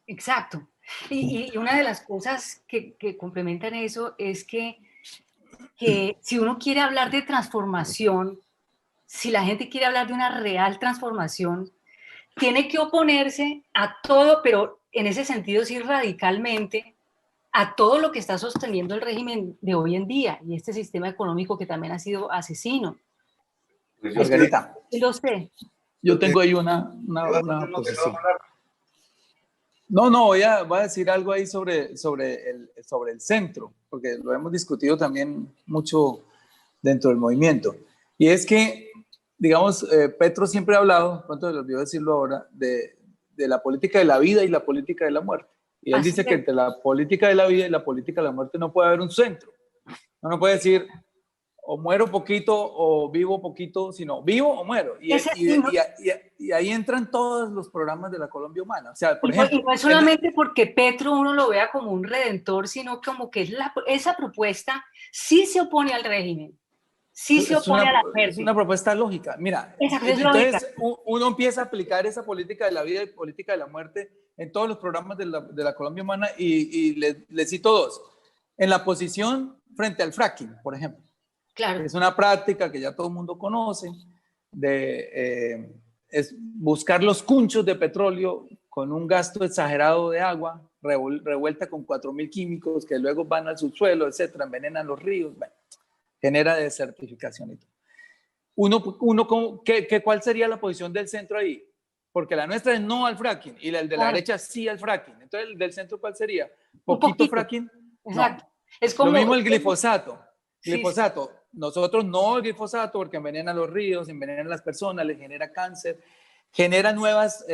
exacto. Y una de las cosas que complementan eso es que si uno quiere hablar de transformación, si la gente quiere hablar de una real transformación, tiene que oponerse a todo, pero en ese sentido sí radicalmente, a todo lo que está sosteniendo el régimen de hoy en día y este sistema económico que también ha sido asesino. Pues Margarita, Lo sé. yo tengo ahí una posición. No, voy a decir algo ahí sobre el centro, porque lo hemos discutido también mucho dentro del movimiento. Y es que, digamos, Petro siempre ha hablado, pronto se le olvidó decirlo ahora, de la política de la vida y la política de la muerte. Y él dice que entre la política de la vida y la política de la muerte no puede haber un centro. No puede decir o muero poquito o vivo poquito, sino vivo o muero. Y ahí entran todos los programas de la Colombia Humana. O sea, por ejemplo... Y no es solamente porque Petro uno lo vea como un redentor, sino como que esa propuesta sí se opone al régimen, sí se opone a la muerte. Es una propuesta lógica. Mira, entonces uno empieza a aplicar esa política de la vida y política de la muerte en todos los programas de la Colombia Humana y les cito dos. En la posición frente al fracking, por ejemplo. Claro. Es una práctica que ya todo el mundo conoce, es buscar los cunchos de petróleo con un gasto exagerado de agua, revuelta con 4.000 químicos que luego van al subsuelo, etcétera, envenenan los ríos, bueno, genera desertificación y todo. ¿Cuál sería la posición del centro ahí? Porque la nuestra es no al fracking y el de la derecha sí al fracking. Entonces, ¿el del centro cuál sería? ¿Poquito fracking? Exacto. No. Es como, lo mismo el glifosato. Glifosato. Sí. Nosotros no el glifosato porque envenena los ríos, envenena a las personas, les genera cáncer, genera nuevas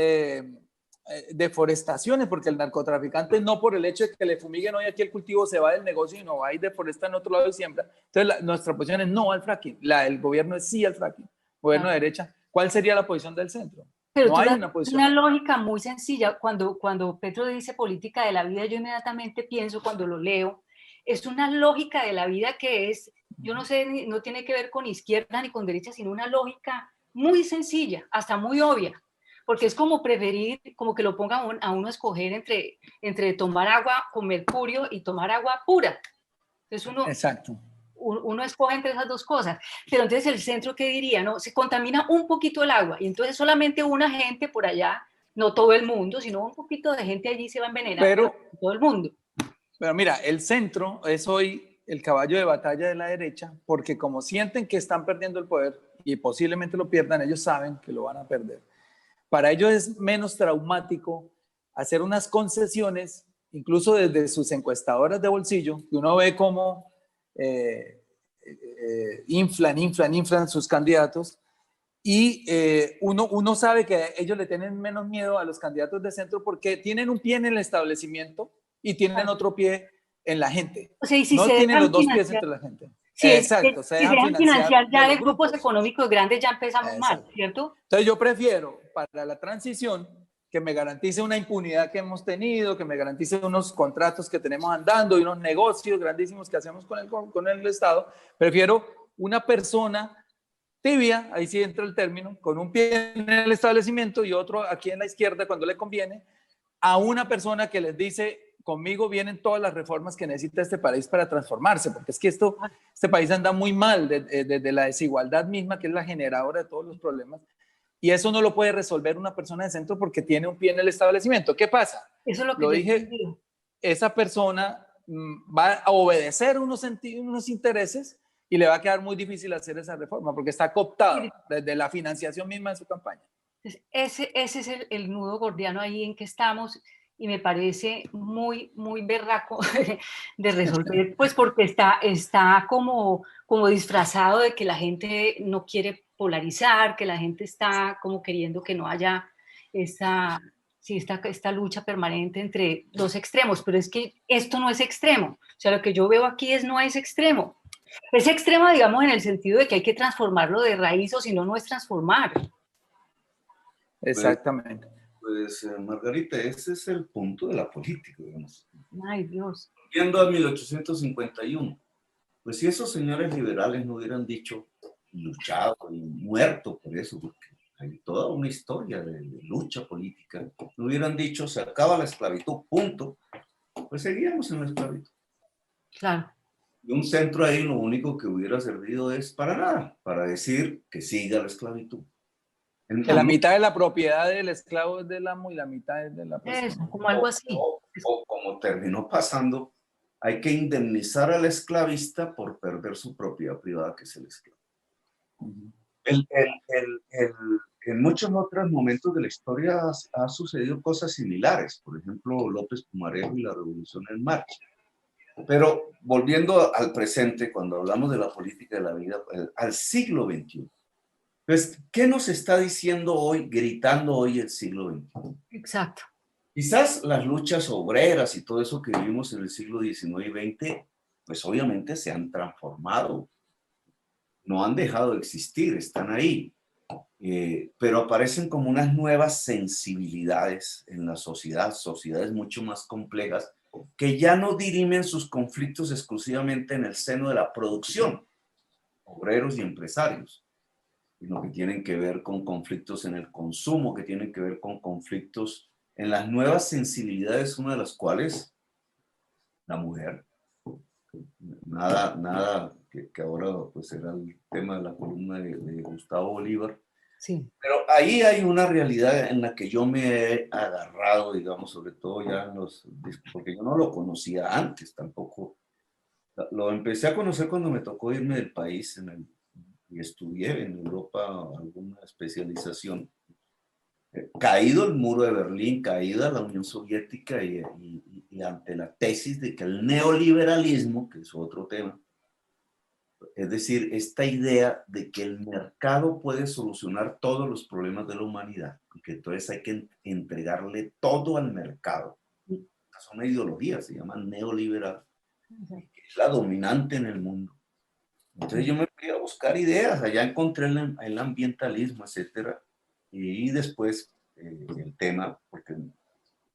deforestaciones, porque el narcotraficante no por el hecho de que le fumiguen hoy aquí el cultivo se va del negocio y no va y deforesta en otro lado y siembra. Entonces nuestra posición es no al fracking, la del gobierno es sí al fracking, gobierno de derecha. ¿Cuál sería la posición del centro? Pero no hay una posición. Una lógica muy sencilla. Cuando Petro dice política de la vida, yo inmediatamente pienso, cuando lo leo, es una lógica de la vida que es, yo no sé, no tiene que ver con izquierda ni con derecha, sino una lógica muy sencilla, hasta muy obvia, porque es como preferir, como que lo ponga a uno a escoger entre tomar agua con mercurio y tomar agua pura. Entonces Exacto. Uno escoge entre esas dos cosas, pero entonces el centro, ¿qué diría? No, se contamina un poquito el agua y entonces solamente una gente por allá, no todo el mundo, sino un poquito de gente allí se va a envenenar, pero todo el mundo. Pero mira, el centro es hoy el caballo de batalla de la derecha, porque como sienten que están perdiendo el poder y posiblemente lo pierdan, ellos saben que lo van a perder. Para ellos es menos traumático hacer unas concesiones, incluso desde sus encuestadoras de bolsillo, que uno ve cómo inflan sus candidatos, y uno sabe que ellos le tienen menos miedo a los candidatos de centro porque tienen un pie en el establecimiento y tienen otro pie en la gente. O sea, y si no tienen los dos pies entre la gente. Exacto, si se dejan financiar ya de grupos económicos grandes, ya empezamos mal, ¿cierto? Entonces yo prefiero para la transición que me garantice una impunidad que hemos tenido, que me garantice unos contratos que tenemos andando y unos negocios grandísimos que hacemos con el Estado. Prefiero una persona tibia, ahí sí entra el término, con un pie en el establecimiento y otro aquí en la izquierda cuando le conviene, a una persona que les dice, conmigo vienen todas las reformas que necesita este país para transformarse, porque es que este país anda muy mal desde la desigualdad misma, que es la generadora de todos los problemas, y eso no lo puede resolver una persona de centro porque tiene un pie en el establecimiento. ¿Qué pasa? Eso es lo que lo dije, esa persona va a obedecer unos intereses y le va a quedar muy difícil hacer esa reforma porque está cooptado desde la financiación misma de su campaña. Ese es el nudo gordiano ahí en que estamos y me parece muy, muy berraco de resolver, pues porque está como disfrazado de que la gente no quiere polarizar, que la gente está como queriendo que no haya esta lucha permanente entre dos extremos, pero es que esto no es extremo. O sea, lo que yo veo aquí no es extremo. Es extremo, digamos, en el sentido de que hay que transformarlo de raíz, o si no, no es transformar. Exactamente. Pues, Margarita, ese es el punto de la política, digamos. Ay, Dios. Viendo a 1851, pues si esos señores liberales no hubieran dicho, luchado y muerto por eso, porque hay toda una historia de lucha política. No hubieran dicho, se acaba la esclavitud, punto. Pues seguíamos en la esclavitud. Claro. Y un centro ahí lo único que hubiera servido es para nada, para decir que siga la esclavitud. Que la mitad de la propiedad del esclavo es del amo y la mitad es de la persona. Eso, como algo así. O como terminó pasando, hay que indemnizar al esclavista por perder su propiedad privada, que es el esclavo. En muchos otros momentos de la historia ha sucedido cosas similares. Por ejemplo, López Pumarejo y la Revolución en Marcha. Pero volviendo al presente, cuando hablamos de la política de la vida, al siglo XXI. Pues, ¿qué nos está diciendo hoy, gritando hoy el siglo XXI? Exacto. Quizás las luchas obreras y todo eso que vivimos en el siglo XIX y XX, pues obviamente se han transformado. No han dejado de existir, están ahí. Pero aparecen como unas nuevas sensibilidades en la sociedad, sociedades mucho más complejas, que ya no dirimen sus conflictos exclusivamente en el seno de la producción, obreros y empresarios, sino que tienen que ver con conflictos en el consumo, que tienen que ver con conflictos en las nuevas sensibilidades, una de las cuales la mujer. Nada que ahora pues era el tema de la columna de Gustavo Bolívar. Sí. Pero ahí hay una realidad en la que yo me he agarrado, digamos, sobre todo ya en los, porque yo no lo conocía antes tampoco. Lo empecé a conocer cuando me tocó irme del país y estudié en Europa alguna especialización. Caído el muro de Berlín, caída la Unión Soviética y ante la tesis de que el neoliberalismo, que es otro tema, es decir, esta idea de que el mercado puede solucionar todos los problemas de la humanidad y que entonces hay que entregarle todo al mercado. Es una ideología, se llama neoliberal, es la dominante en el mundo. Entonces yo me fui a buscar ideas, allá encontré el ambientalismo, etcétera, y después el tema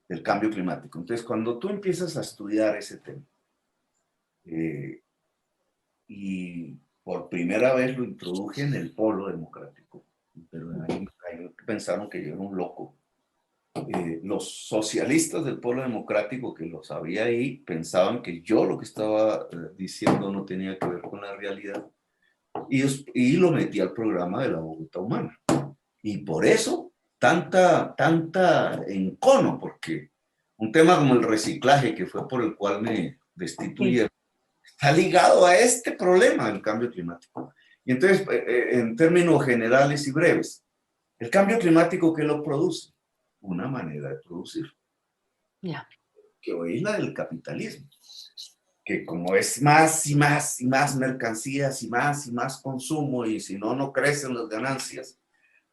del cambio climático. Entonces cuando tú empiezas a estudiar ese tema, y por primera vez lo introduje en el Polo Democrático, pero ahí pensaron que yo era un loco. Los socialistas del Polo Democrático que los había ahí pensaban que yo lo que estaba diciendo no tenía que ver con la realidad y lo metí al programa de la Bogotá Humana. Y por eso tanta encono, porque un tema como el reciclaje, que fue por el cual me destituyeron, está ligado a este problema del cambio climático. Y entonces, en términos generales y breves, el cambio climático, ¿qué lo produce? Una manera de producir. Ya. Que hoy es la del capitalismo. Que como es más y más y más mercancías y más consumo, y si no, no crecen las ganancias,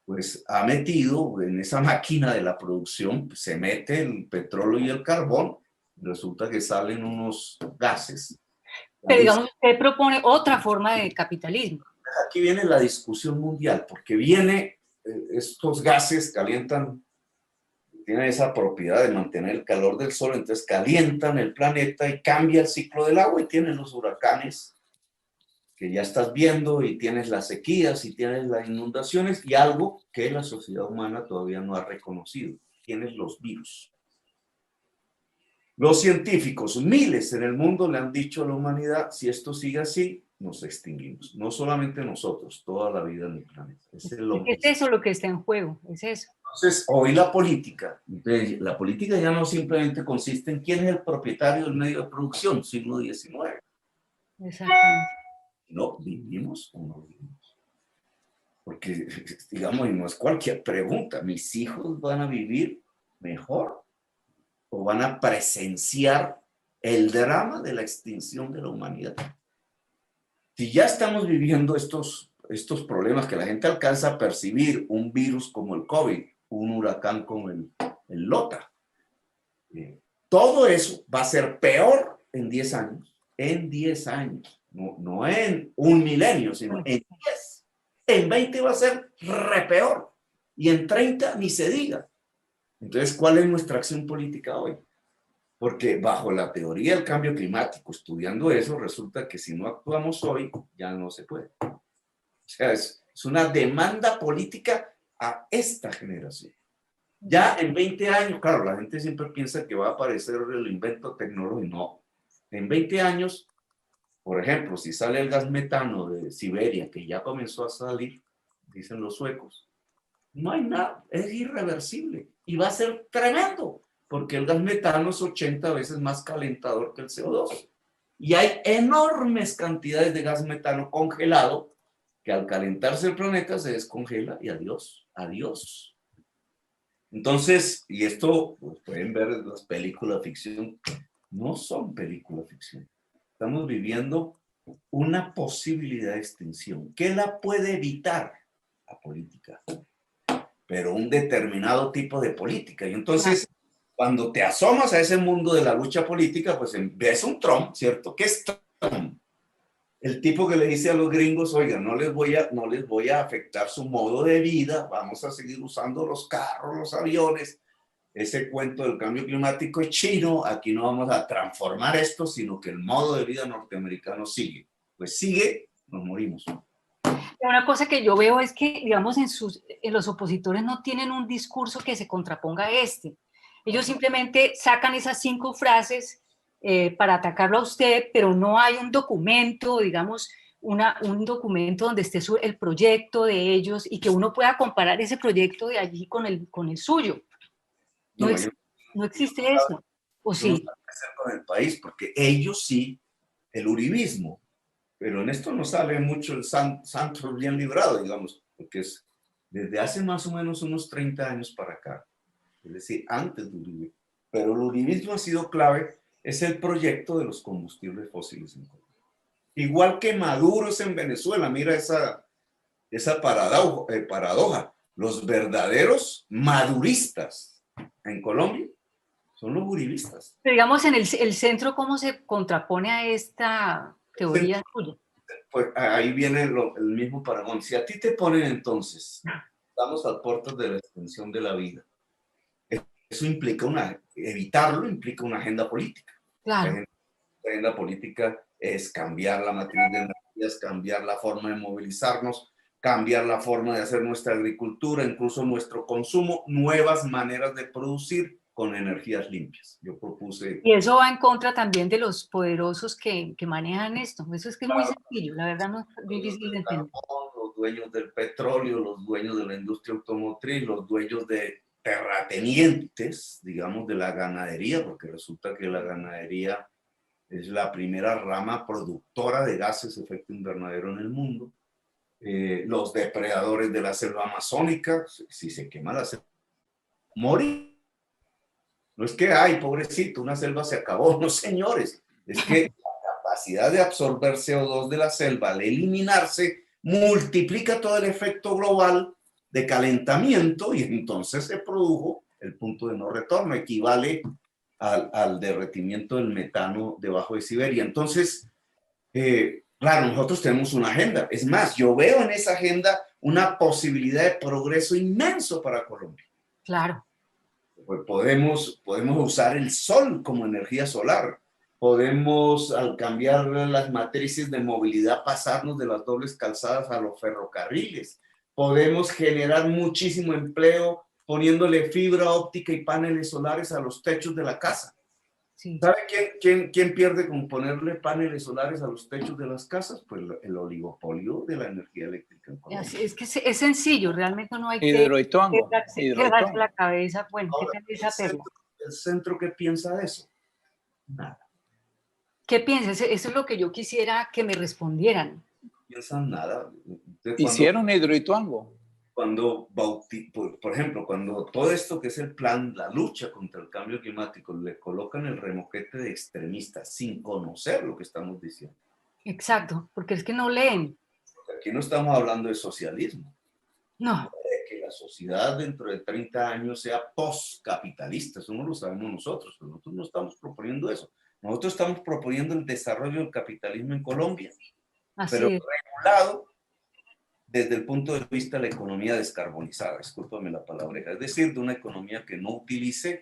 pues ha metido en esa máquina de la producción, pues, se mete el petróleo y el carbón, y resulta que salen unos gases. Pero digamos, usted propone otra forma de capitalismo. Aquí viene la discusión mundial, porque estos gases calientan, tienen esa propiedad de mantener el calor del sol, entonces calientan el planeta y cambia el ciclo del agua y tienen los huracanes que ya estás viendo y tienes las sequías y tienes las inundaciones y algo que la sociedad humana todavía no ha reconocido, tienes los virus. Los científicos, miles en el mundo, le han dicho a la humanidad, si esto sigue así, nos extinguimos. No solamente nosotros, toda la vida en el planeta. Es eso lo que está en juego, es eso. Entonces, hoy la política ya no simplemente consiste en quién es el propietario del medio de producción, siglo XIX. Exactamente. No, ¿vivimos o no vivimos? Porque, digamos, y no es cualquier pregunta, ¿mis hijos van a vivir mejor o van a presenciar el drama de la extinción de la humanidad? Si ya estamos viviendo estos problemas que la gente alcanza a percibir, un virus como el COVID, un huracán como el Lota, todo eso va a ser peor en 10 años, no en un milenio, sino en 10. En 20 va a ser re peor y en 30 ni se diga. Entonces, ¿cuál es nuestra acción política hoy? Porque bajo la teoría del cambio climático, estudiando eso, resulta que si no actuamos hoy, ya no se puede. O sea, es una demanda política a esta generación. Ya en 20 años, claro, la gente siempre piensa que va a aparecer el invento tecnológico. No. En 20 años, por ejemplo, si sale el gas metano de Siberia, que ya comenzó a salir, dicen los suecos, no hay nada, es irreversible y va a ser tremendo, porque el gas metano es 80 veces más calentador que el CO2. Y hay enormes cantidades de gas metano congelado que al calentarse el planeta se descongela y adiós, adiós. Entonces, y esto pues, pueden ver en las películas de ficción, no son películas de ficción. Estamos viviendo una posibilidad de extinción. ¿Qué la puede evitar? La política. Pero un determinado tipo de política. Y entonces, cuando te asomas a ese mundo de la lucha política, pues ves un Trump, ¿cierto? ¿Qué es Trump? El tipo que le dice a los gringos, oiga, no les voy a afectar su modo de vida, vamos a seguir usando los carros, los aviones. Ese cuento del cambio climático es chino, aquí no vamos a transformar esto, sino que el modo de vida norteamericano sigue. Pues sigue, nos morimos. Una cosa que yo veo es que, digamos, los opositores no tienen un discurso que se contraponga a este. Ellos simplemente sacan esas 5 frases para atacarlo a usted, pero no hay un documento, digamos, un documento donde esté el proyecto de ellos y que uno pueda comparar ese proyecto de allí con el suyo. No existe eso. ¿O sí? No sabe qué hacer con el país, porque ellos sí, el uribismo, pero en esto no sale mucho el santo bien librado, digamos, porque es desde hace más o menos unos 30 años para acá, es decir, antes de Uribe. Pero el uribismo ha sido clave, es el proyecto de los combustibles fósiles en Colombia. Igual que Maduro es en Venezuela, mira esa paradoja. Los verdaderos maduristas en Colombia son los uribistas. Pero digamos, en el centro, ¿cómo se contrapone a esta teoría tuya? Pues ahí viene el mismo paragón. Si a ti te ponen entonces, estamos a puertas de la extensión de la vida, eso implica evitarlo implica una agenda política. Claro. La agenda política es cambiar la matriz de energías, cambiar la forma de movilizarnos, cambiar la forma de hacer nuestra agricultura, incluso nuestro consumo, nuevas maneras de producir con energías limpias. Yo propuse... Y eso va en contra también de los poderosos que manejan esto. Eso es que es muy sencillo, la verdad no es difícil de entender. Los dueños del petróleo, los dueños de la industria automotriz, los dueños de terratenientes, digamos, de la ganadería, porque resulta que la ganadería es la primera rama productora de gases de efecto invernadero en el mundo. Los depredadores de la selva amazónica, si se quema la selva, morir. No es que, ay, pobrecito, una selva se acabó, no señores, es que la capacidad de absorber CO2 de la selva al eliminarse multiplica todo el efecto global de calentamiento y entonces se produjo el punto de no retorno, equivale al derretimiento del metano debajo de Siberia. Entonces, claro, nosotros tenemos una agenda. Es más, yo veo en esa agenda una posibilidad de progreso inmenso para Colombia. Claro. Pues podemos usar el sol como energía solar. Podemos, al cambiar las matrices de movilidad, pasarnos de las dobles calzadas a los ferrocarriles. Podemos generar muchísimo empleo poniéndole fibra óptica y paneles solares a los techos de la casa. Sí. ¿Sabe quién pierde con ponerle paneles solares a los techos de las casas? Pues el oligopolio de la energía eléctrica en Colombia. Es que es sencillo, realmente no hay que darse la cabeza. Bueno, ahora, ¿qué tal esa perla? ¿El centro qué piensa de eso? Nada. ¿Qué piensas? Eso es lo que yo quisiera que me respondieran. No piensan nada. Hicieron Hidroituango. Cuando, por ejemplo, cuando todo esto que es el plan, la lucha contra el cambio climático, le colocan el remoquete de extremistas sin conocer lo que estamos diciendo. Exacto, porque es que no leen. Porque aquí no estamos hablando de socialismo. No. De que la sociedad dentro de 30 años sea postcapitalista, eso no lo sabemos nosotros, pero nosotros no estamos proponiendo eso. Nosotros estamos proponiendo el desarrollo del capitalismo en Colombia, pero regulado desde el punto de vista de la economía descarbonizada, discúlpame la palabra, es decir, de una economía que no utilice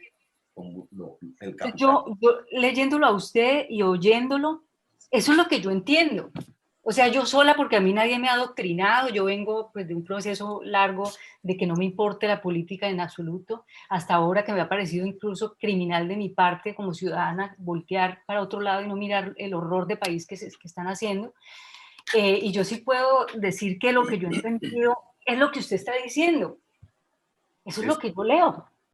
el capital. Yo leyéndolo a usted y oyéndolo, eso es lo que yo entiendo. O sea, yo sola, porque a mí nadie me ha adoctrinado, yo vengo pues de un proceso largo de que no me importe la política en absoluto, hasta ahora que me ha parecido incluso criminal de mi parte como ciudadana voltear para otro lado y no mirar el horror de país que están haciendo. Y yo sí puedo decir que lo que yo he entendido es lo que usted está diciendo. Eso es lo Es, que yo leo.